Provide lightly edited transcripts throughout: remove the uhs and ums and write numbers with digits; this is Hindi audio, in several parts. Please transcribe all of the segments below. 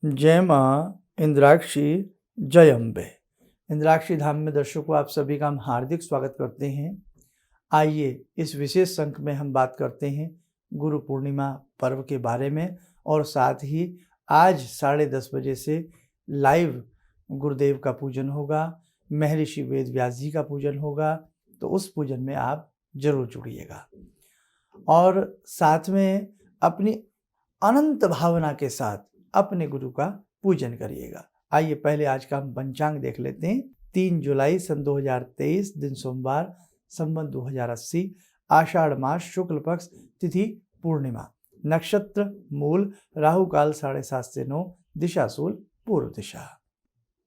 जय माँ इंद्राक्षी, जय अम्बे। इंद्राक्षी धाम में दर्शकों आप सभी का हम हार्दिक स्वागत करते हैं। आइए इस विशेष अंक में हम बात करते हैं गुरु पूर्णिमा पर्व के बारे में, और साथ ही आज 10:30 बजे से लाइव गुरुदेव का पूजन होगा, महर्षि वेद व्यास जी का पूजन होगा, तो उस पूजन में आप जरूर जुड़िएगा और साथ में अपनी अनंत भावना के साथ अपने गुरु का पूजन करिएगा। आइए पहले आज का हम पंचांग देख लेते हैं। 3 जुलाई सन 2023, दिन सोमवार, संवत 2080, आषाढ़ मास, शुक्ल पक्ष, तिथि पूर्णिमा, नक्षत्र मूल, राहु काल 7:30 से 9, दिशा शूल पूर्व दिशा।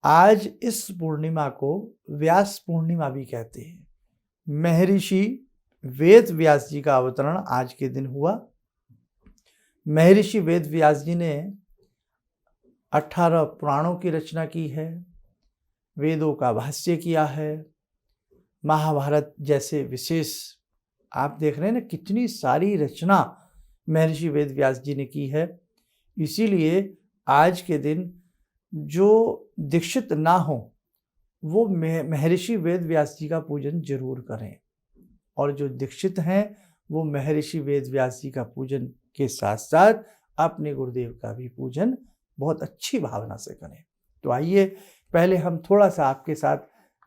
आज इस पूर्णिमा को व्यास पूर्णिमा भी कहते हैं। महर्षि वेद व्यास जी का अवतरण आज के दिन हुआ। महर्षि वेद व्यास जी ने 18 पुराणों की रचना की है, वेदों का भाष्य किया है, महाभारत जैसे विशेष आप देख रहे हैं ना, कितनी सारी रचना महर्षि वेद व्यास जी ने की है। इसीलिए आज के दिन जो दीक्षित ना हो वो महर्षि वेद व्यास जी का पूजन जरूर करें, और जो दीक्षित हैं वो महर्षि वेद व्यास जी का पूजन के साथ साथ अपने गुरुदेव का भी पूजन बहुत अच्छी भावना से करें। तो आइए पहले हम थोड़ा सा आपके साथ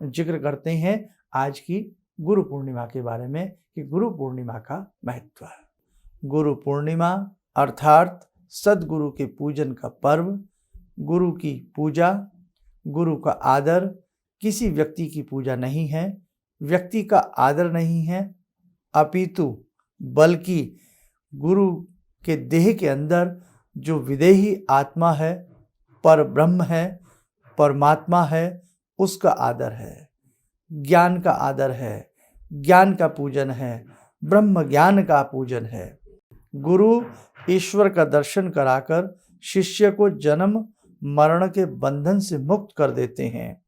जिक्र करते हैं आज की गुरु पूर्णिमा के बारे में कि गुरु पूर्णिमा का महत्व है। गुरु पूर्णिमा अर्थात सदगुरु के पूजन का पर्व। गुरु की पूजा, गुरु का आदर, किसी व्यक्ति की पूजा नहीं है, व्यक्ति का आदर नहीं है, अपितु बल्कि गुरु के देह के अंदर जो विदेही आत्मा है, पर ब्रह्म है, परमात्मा है, उसका आदर है, ज्ञान का आदर है, ज्ञान का पूजन है, ब्रह्म ज्ञान का पूजन है। गुरु ईश्वर का दर्शन कराकर शिष्य को जन्म मरण के बंधन से मुक्त कर देते हैं।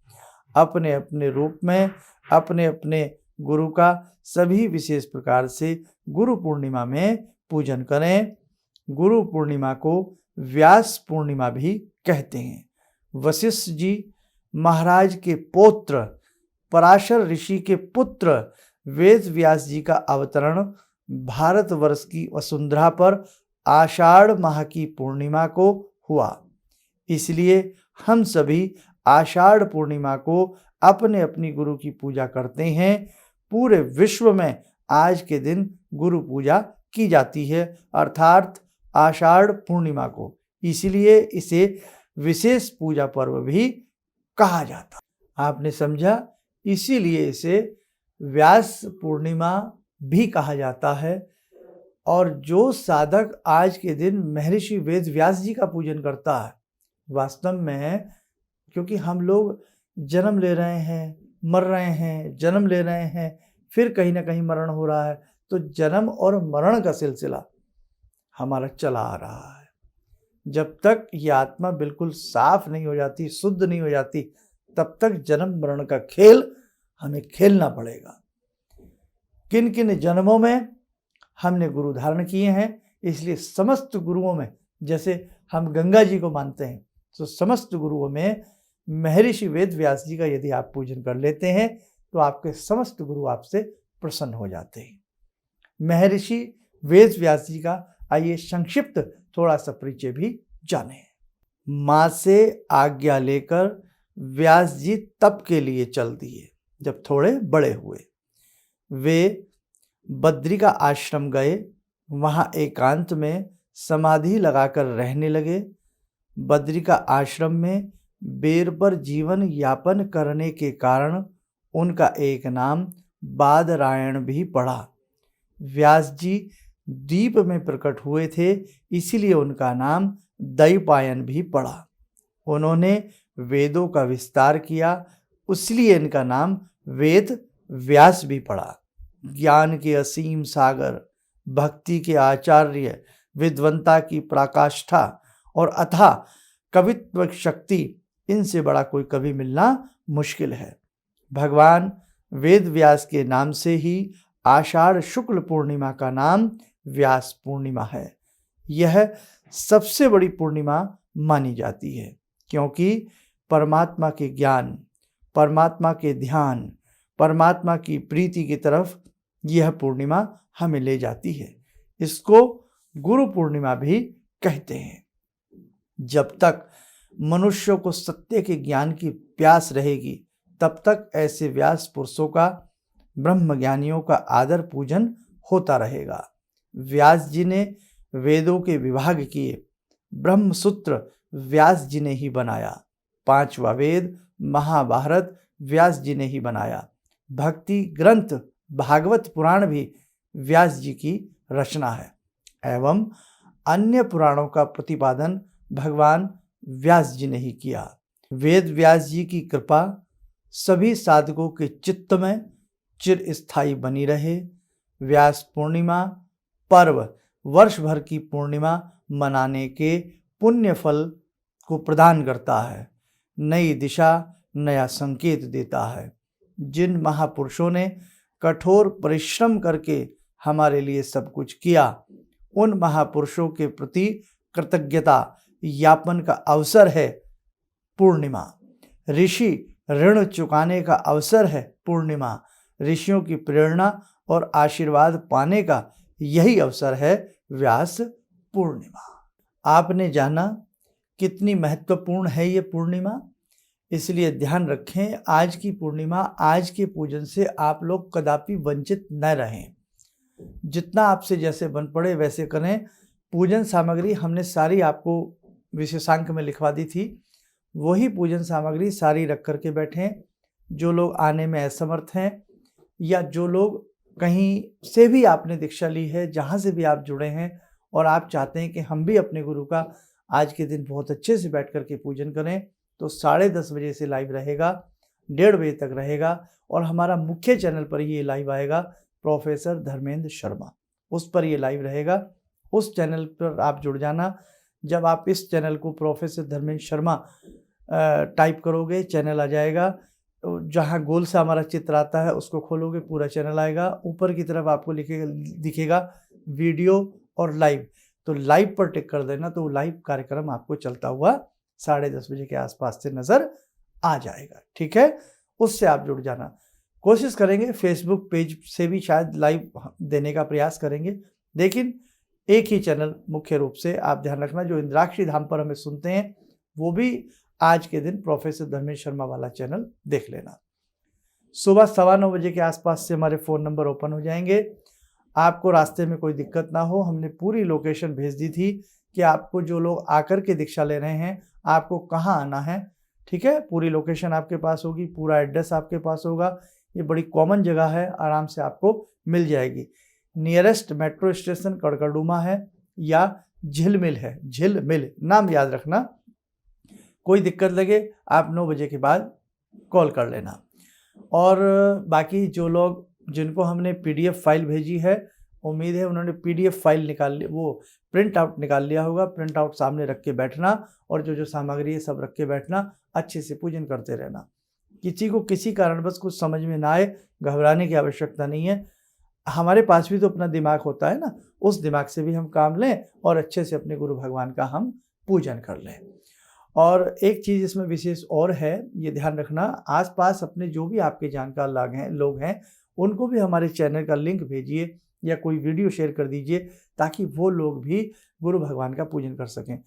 अपने अपने रूप में अपने अपने गुरु का सभी विशेष प्रकार से गुरु पूर्णिमा में पूजन करें। गुरु पूर्णिमा को व्यास पूर्णिमा भी कहते हैं। वशिष्ठ जी महाराज के पौत्र, पराशर ऋषि के पुत्र वेद व्यास जी का अवतरण भारतवर्ष की वसुंधरा पर आषाढ़ माह की पूर्णिमा को हुआ। इसलिए हम सभी आषाढ़ पूर्णिमा को अपने अपनी गुरु की पूजा करते हैं। पूरे विश्व में आज के दिन गुरु पूजा की जाती है, अर्थात आषाढ़ पूर्णिमा को, इसलिए इसे विशेष पूजा पर्व भी कहा जाता है। आपने समझा, इसीलिए इसे व्यास पूर्णिमा भी कहा जाता है। और जो साधक आज के दिन महर्षि वेद व्यास जी का पूजन करता है, वास्तव में क्योंकि हम लोग जन्म ले रहे हैं, मर रहे हैं, जन्म ले रहे हैं, फिर कहीं ना कहीं मरण हो रहा है, तो जन्म और मरण का सिलसिला हमारा चला आ रहा है। जब तक ये आत्मा बिल्कुल साफ नहीं हो जाती, शुद्ध नहीं हो जाती, तब तक जन्म मरण का खेल हमें खेलना पड़ेगा। किन किन जन्मों में हमने गुरु धारण किए हैं, इसलिए समस्त गुरुओं में, जैसे हम गंगा जी को मानते हैं, तो समस्त गुरुओं में महर्षि वेद व्यास जी का यदि आप पूजन कर लेते हैं तो आपके समस्त गुरु आपसे प्रसन्न हो जाते हैं। महर्षि वेद व्यास जी का आइए संक्षिप्त थोड़ा सा परिचय भी जाने। माँ से आज्ञा लेकर व्यास जी तप के लिए चल दिए। जब थोड़े बड़े हुए वे बद्री का आश्रम गए, वहाँ एकांत में समाधि लगाकर रहने लगे। बद्री का आश्रम में बेर पर जीवन यापन करने के कारण उनका एक नाम बादरायण भी पड़ा। व्यास जी द्वीप में प्रकट हुए थे, इसीलिए उनका नाम दैपायन भी पड़ा। उन्होंने वेदों का विस्तार किया, इसलिए इनका नाम वेद व्यास भी पड़ा। ज्ञान के असीम सागर, भक्ति के आचार्य, विद्वंता की पराकाष्ठा और अथाह कवित्व शक्ति, इनसे बड़ा कोई कवि मिलना मुश्किल है। भगवान वेद व्यास के नाम से ही आषाढ़ शुक्ल पूर्णिमा का नाम व्यास पूर्णिमा है। यह सबसे बड़ी पूर्णिमा मानी जाती है, क्योंकि परमात्मा के ज्ञान, परमात्मा के ध्यान, परमात्मा की प्रीति की तरफ यह पूर्णिमा हमें ले जाती है। इसको गुरु पूर्णिमा भी कहते हैं। जब तक मनुष्य को सत्य के ज्ञान की प्यास रहेगी, तब तक ऐसे व्यास पुरुषों का, ब्रह्म ज्ञानियों का आदर पूजन होता रहेगा। व्यास जी ने वेदों के विभाग किए, ब्रह्म सूत्र व्यास जी ने ही बनाया, 5वां वेद महाभारत व्यास जी ने ही बनाया, भक्ति ग्रंथ भागवत पुराण भी व्यास जी की रचना है, एवं अन्य पुराणों का प्रतिपादन भगवान व्यास जी ने ही किया। वेद व्यास जी की कृपा सभी साधकों के चित्त में चिर स्थायी बनी रहे। व्यास पूर्णिमा पर्व वर्ष भर की पूर्णिमा मनाने के पुण्य फल को प्रदान करता है, नई दिशा, नया संकेत देता है। जिन महापुरुषों ने कठोर परिश्रम करके हमारे लिए सब कुछ किया, उन महापुरुषों के प्रति कृतज्ञता यापन का अवसर है पूर्णिमा। ऋषि ऋण चुकाने का अवसर है पूर्णिमा। ऋषियों की प्रेरणा और आशीर्वाद पाने का यही अवसर है व्यास पूर्णिमा। आपने जाना कितनी महत्वपूर्ण है ये पूर्णिमा, इसलिए ध्यान रखें आज की पूर्णिमा, आज के पूजन से आप लोग कदापि वंचित न रहें। जितना आपसे जैसे बन पड़े वैसे करें। पूजन सामग्री हमने सारी आपको विशेषांक में लिखवा दी थी, वही पूजन सामग्री सारी रख करके बैठें। जो लोग आने में असमर्थ हैं या जो लोग कहीं से भी आपने दीक्षा ली है, जहाँ से भी आप जुड़े हैं और आप चाहते हैं कि हम भी अपने गुरु का आज के दिन बहुत अच्छे से बैठ करके पूजन करें, तो 10:30 बजे से लाइव रहेगा, 1:30 बजे तक रहेगा और हमारा मुख्य चैनल पर ही ये लाइव आएगा, प्रोफेसर धर्मेंद्र शर्मा, उस पर ये लाइव रहेगा। उस चैनल पर आप जुड़ जाना। जब आप इस चैनल को प्रोफेसर धर्मेंद्र शर्मा टाइप करोगे, चैनल आ जाएगा। जहाँ गोल सा हमारा चित्र आता है उसको खोलोगे, पूरा चैनल आएगा। ऊपर की तरफ आपको दिखेगा वीडियो और लाइव, तो लाइव पर टिक कर देना, तो लाइव कार्यक्रम आपको चलता हुआ 10:30 बजे के आसपास से नज़र आ जाएगा। ठीक है, उससे आप जुड़ जाना। कोशिश करेंगे फेसबुक पेज से भी शायद लाइव देने का प्रयास करेंगे, लेकिन एक ही चैनल मुख्य रूप से आप ध्यान रखना, जो इंद्राक्षी धाम पर हमें सुनते हैं वो भी आज के दिन प्रोफेसर धर्मेंद्र शर्मा वाला चैनल देख लेना। सुबह 9:15 बजे के आसपास से हमारे फ़ोन नंबर ओपन हो जाएंगे। आपको रास्ते में कोई दिक्कत ना हो, हमने पूरी लोकेशन भेज दी थी कि आपको जो लोग आकर के दीक्षा ले रहे हैं आपको कहाँ आना है। ठीक है, पूरी लोकेशन आपके पास होगी, पूरा एड्रेस आपके पास होगा। ये बड़ी कॉमन जगह है, आराम से आपको मिल जाएगी। नियरेस्ट मेट्रो स्टेशन कड़कड़डूमा है या झिलमिल है, झिलमिल नाम याद रखना। कोई दिक्कत लगे आप 9 बजे के बाद कॉल कर लेना। और बाकी जो लोग जिनको हमने PDF फाइल भेजी है, उम्मीद है उन्होंने PDF फाइल निकाल ली, वो प्रिंट आउट निकाल लिया होगा। प्रिंट आउट सामने रख के बैठना और जो जो सामग्री है सब रख के बैठना, अच्छे से पूजन करते रहना। किसी को किसी कारणवश कुछ समझ में ना आए, घबराने की आवश्यकता नहीं है। हमारे पास भी तो अपना दिमाग होता है ना, उस दिमाग से भी हम काम लें और अच्छे से अपने गुरु भगवान का हम पूजन कर लें। और एक चीज़ इसमें विशेष और है, ये ध्यान रखना, आसपास अपने जो भी आपके जानकार लोग हैं उनको भी हमारे चैनल का लिंक भेजिए या कोई वीडियो शेयर कर दीजिए, ताकि वो लोग भी गुरु भगवान का पूजन कर सकें।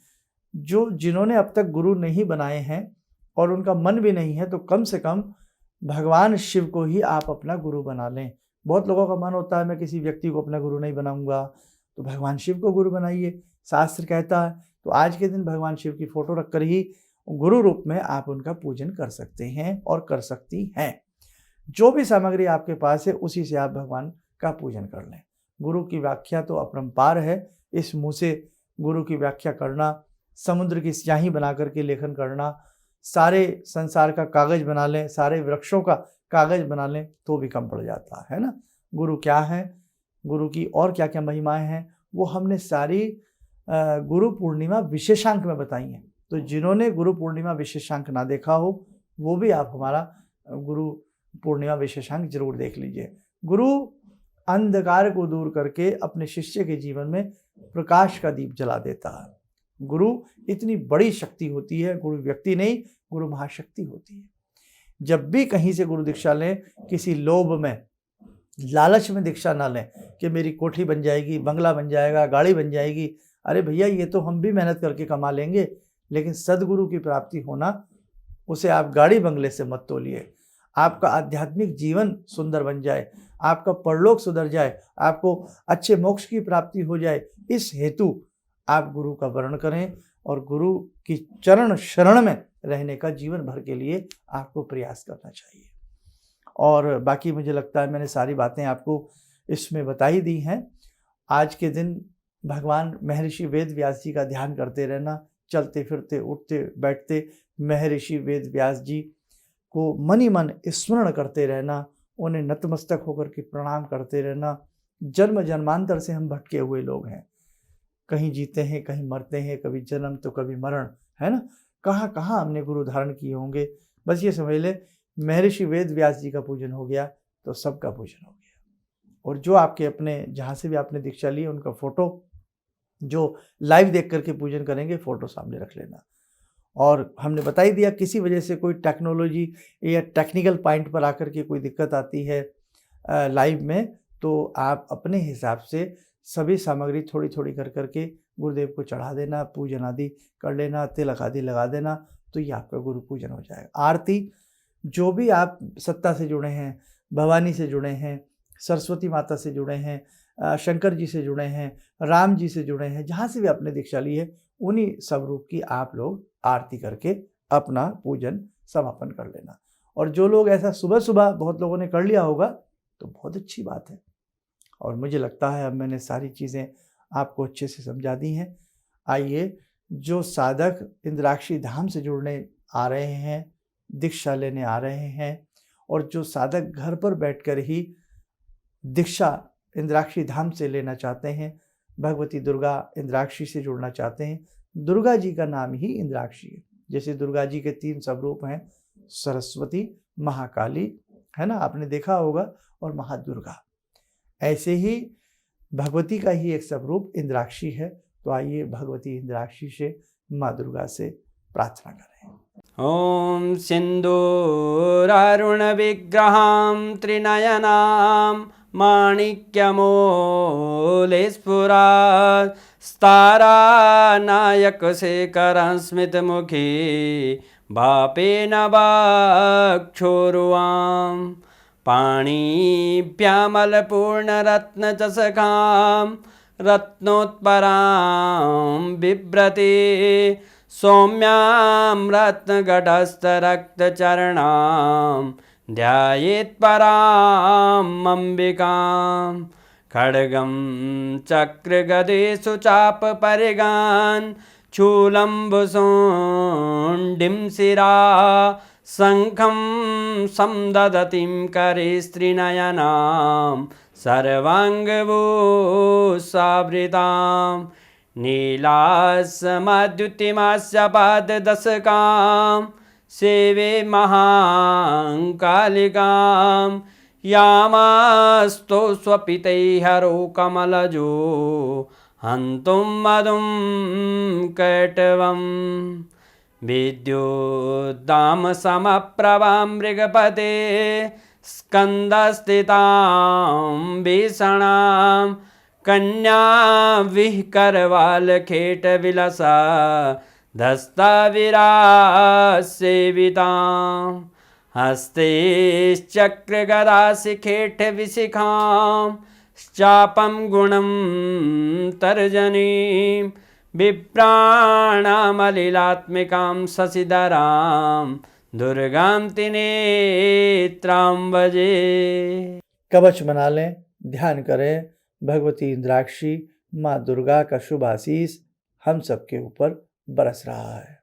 जिन्होंने अब तक गुरु नहीं बनाए हैं और उनका मन भी नहीं है, तो कम से कम भगवान शिव को ही आप अपना गुरु बना लें। बहुत लोगों का मन होता है मैं किसी व्यक्ति को अपना गुरु नहीं बनाऊंगा, तो भगवान शिव को गुरु बनाइए, शास्त्र कहता है। तो आज के दिन भगवान शिव की फोटो रखकर ही गुरु रूप में आप उनका पूजन कर सकते हैं और कर सकती हैं। जो भी सामग्री आपके पास है उसी से आप भगवान का पूजन कर लें। गुरु की व्याख्या तो अपरंपार है, इस मुँह से गुरु की व्याख्या करना, समुद्र की स्याही बना करके लेखन करना, सारे संसार का कागज बना लें, सारे वृक्षों का कागज बना लें तो भी कम पड़ जाता है ना। गुरु क्या है, गुरु की और क्या क्या महिमाएं हैं, वो हमने सारी गुरु पूर्णिमा विशेषांक में बताई हैं। तो जिन्होंने गुरु पूर्णिमा विशेषांक ना देखा हो, वो भी आप हमारा गुरु पूर्णिमा विशेषांक जरूर देख लीजिए। गुरु अंधकार को दूर करके अपने शिष्य के जीवन में प्रकाश का दीप जला देता है। गुरु इतनी बड़ी शक्ति होती है, गुरु व्यक्ति नहीं, गुरु महाशक्ति होती है। जब भी कहीं से गुरु दीक्षा लें, किसी लोभ में, लालच में दीक्षा ना लें कि मेरी कोठी बन जाएगी, बंगला बन जाएगा, गाड़ी बन जाएगी। अरे भैया, ये तो हम भी मेहनत करके कमा लेंगे, लेकिन सदगुरु की प्राप्ति होना, उसे आप गाड़ी बंगले से मत तोलिए। आपका आध्यात्मिक जीवन सुंदर बन जाए, आपका परलोक सुधर जाए, आपको अच्छे मोक्ष की प्राप्ति हो जाए, इस हेतु आप गुरु का वर्ण करें और गुरु की चरण शरण में रहने का जीवन भर के लिए आपको प्रयास करना चाहिए। और बाकी मुझे लगता है मैंने सारी बातें आपको इसमें बता ही दी हैं। आज के दिन भगवान महर्षि वेद व्यास जी का ध्यान करते रहना, चलते फिरते उठते बैठते महर्षि वेद व्यास जी को मन ही मन स्मरण करते रहना, उन्हें नतमस्तक होकर के प्रणाम करते रहना। जन्म जन्मांतर से हम भटके हुए लोग हैं, कहीं जीते हैं कहीं मरते हैं, कभी जन्म तो कभी मरण, है ना। कहाँ कहाँ हमने गुरु धारण किए होंगे। बस ये समझ ले, महर्षि वेद व्यास जी का पूजन हो गया तो सबका पूजन हो गया। और जो आपके अपने जहाँ से भी आपने दीक्षा ली उनका फोटो जो लाइव देख करके पूजन करेंगे, फोटो सामने रख लेना। और हमने बता ही दिया, किसी वजह से कोई टेक्नोलॉजी या टेक्निकल पॉइंट पर आकर के कोई दिक्कत आती है लाइव में, तो आप अपने हिसाब से सभी सामग्री थोड़ी थोड़ी कर करके गुरुदेव को चढ़ा देना, पूजन आदि कर लेना, तिलक आदि लगा देना, तो ये आपका गुरु पूजन हो जाएगा। आरती, जो भी आप सत्ता से जुड़े हैं, भवानी से जुड़े हैं, सरस्वती माता से जुड़े हैं, शंकर जी से जुड़े हैं, राम जी से जुड़े हैं, जहाँ से भी आपने दीक्षा ली है, उन्हीं स्वरूप की आप लोग आरती करके अपना पूजन समापन कर लेना। और जो लोग ऐसा सुबह सुबह बहुत लोगों ने कर लिया होगा तो बहुत अच्छी बात है। और मुझे लगता है अब मैंने सारी चीज़ें आपको अच्छे से समझा दी हैं। आइए, जो साधक इंद्राक्षी धाम से जुड़ने आ रहे हैं, दीक्षा लेने आ रहे हैं, और जो साधक घर पर बैठकर ही दीक्षा इंद्राक्षी धाम से लेना चाहते हैं, भगवती दुर्गा इंद्राक्षी से जुड़ना चाहते हैं, दुर्गा जी का नाम ही इंद्राक्षी है। जैसे दुर्गा जी के 3 स्वरूप हैं, सरस्वती, महाकाली, है ना, आपने देखा होगा, और महादुर्गा। ऐसे ही भगवती का ही एक स्वरूप इंद्राक्षी है। तो आइए भगवती इंद्राक्षी से, माँ दुर्गा से प्रार्थना करें। ओम सिंदूरारुण विग्रहां त्रिनयनां माणिक्यमूले स्फुरात् स्तारानायकशेखरं स्मितमुखी बापेन वक्षोरुवां पाणिभ्यामलपूर्णरत्नचषकां रत्नोत्परां बिभ्रति सौम्यां रत्नघटस्थरक्तचरणां ध्यायेत्परां अम्बिकां खड्गं चक्रगदेषु चापपरिगान् शूलम्बुशुण्डिं शिरा शङ्खं संदधतीं करे स्त्रीनयनां सर्वाङ्गभूषावृतां नीलासमद्युतिमास्य पाददशकां सेवे महाकालिकां यामास्तो स्वपितैर्हरो कमलजो हन्तुं मधुं कैटवम् विद्युद्दामसमप्रभां मृगपते स्कन्दस्थितां भीषणां कन्या विहकरवालखेटविलसा धस्ताविरासेवितां हस्तैश्चक्रगदाशिखेटविशिखां चापं गुणं तर्जनीं विप्राणामलिलात्मिकां शशिधरां दुर्गां त्रिनेत्रां भजे। कवच बना लें, ध्यान करें, भगवती इंद्राक्षी माँ दुर्गा का शुभ आशीष हम सबके ऊपर बरस रहा है।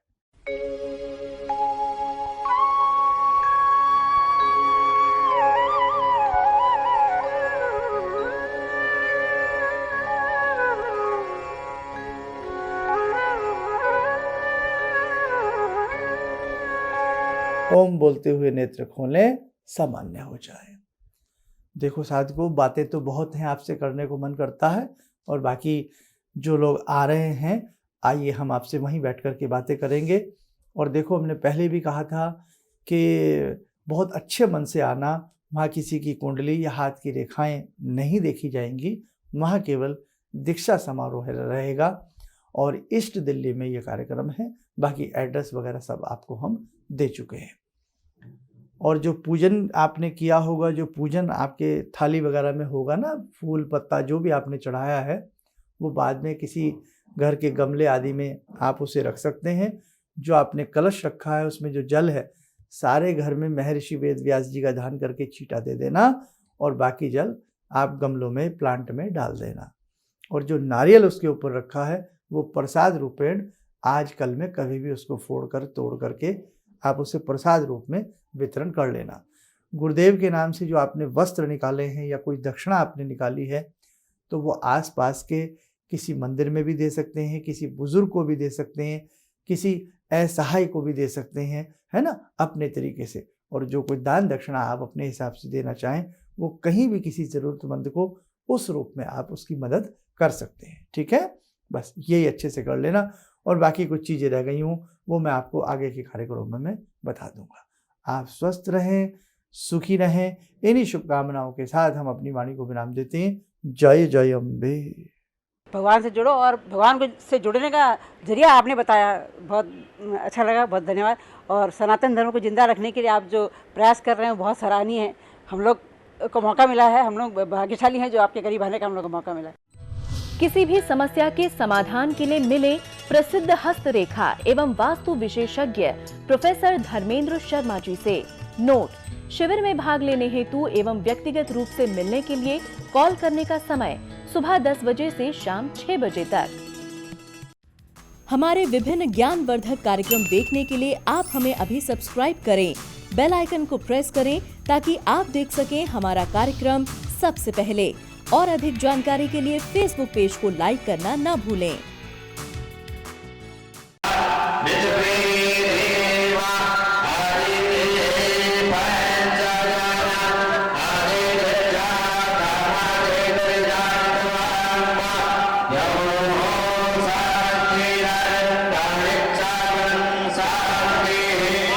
ओम बोलते हुए नेत्र खोलें, सामान्य हो जाए। देखो साधकों, बातें तो बहुत हैं, आपसे करने को मन करता है, और बाकी जो लोग आ रहे हैं आइए हम आपसे वहीं बैठ कर के बातें करेंगे। और देखो, हमने पहले भी कहा था कि बहुत अच्छे मन से आना, वहाँ किसी की कुंडली या हाथ की रेखाएं नहीं देखी जाएंगी, वहाँ केवल दीक्षा समारोह रहेगा। और ईस्ट दिल्ली में ये कार्यक्रम है, बाकी एड्रेस वगैरह सब आपको हम दे चुके हैं। और जो पूजन आपने किया होगा, जो पूजन आपके थाली वगैरह में होगा ना, फूल पत्ता जो भी आपने चढ़ाया है, वो बाद में किसी घर के गमले आदि में आप उसे रख सकते हैं। जो आपने कलश रखा है उसमें जो जल है, सारे घर में महर्षि वेद व्यास जी का ध्यान करके छींटा दे देना, और बाकी जल आप गमलों में प्लांट में डाल देना। और जो नारियल उसके ऊपर रखा है वो प्रसाद रूपेण आज कल में कभी भी उसको फोड़ कर तोड़ करके आप उसे प्रसाद रूप में वितरण कर लेना। गुरुदेव के नाम से जो आपने वस्त्र निकाले हैं या कोई दक्षिणा आपने निकाली है, तो वो आसपास के किसी मंदिर में भी दे सकते हैं, किसी बुजुर्ग को भी दे सकते हैं, किसी असहाय को भी दे सकते हैं, है ना, अपने तरीके से। और जो कोई दान दक्षिणा आप अपने हिसाब से देना चाहें, वो कहीं भी किसी ज़रूरतमंद को उस रूप में आप उसकी मदद कर सकते हैं। ठीक है, बस यही अच्छे से कर लेना। और बाकी कुछ चीज़ें रह गई हूँ वो मैं आपको आगे के कार्यक्रमों में बता दूंगा। आप स्वस्थ रहें, सुखी रहें, इन्हीं शुभकामनाओं के साथ हम अपनी वाणी को विराम देते हैं। जय जय अम्बे। भगवान से जुड़ो, और भगवान को से जुड़ने का जरिया आपने बताया, बहुत अच्छा लगा, बहुत धन्यवाद। और सनातन धर्म को जिंदा रखने के लिए आप जो प्रयास कर रहे हैं बहुत सराहनीय है। हम लोग को मौका मिला है, हम लोग भाग्यशाली हैं जो आपके करीब आने का हम लोग को मौका मिला है। किसी भी समस्या के समाधान के लिए मिले प्रसिद्ध हस्तरेखा एवं वास्तु विशेषज्ञ प्रोफेसर धर्मेंद्र शर्मा जी से। नोट: शिविर में भाग लेने हेतु एवं व्यक्तिगत रूप से मिलने के लिए कॉल करने का समय सुबह 10 बजे से शाम 6 बजे तक। हमारे विभिन्न ज्ञानवर्धक कार्यक्रम देखने के लिए आप हमें अभी सब्सक्राइब करें, बेल आइकन को प्रेस करें ताकि आप देख सकें हमारा कार्यक्रम सबसे पहले। और अधिक जानकारी के लिए फेसबुक पेज को लाइक करना न भूलें।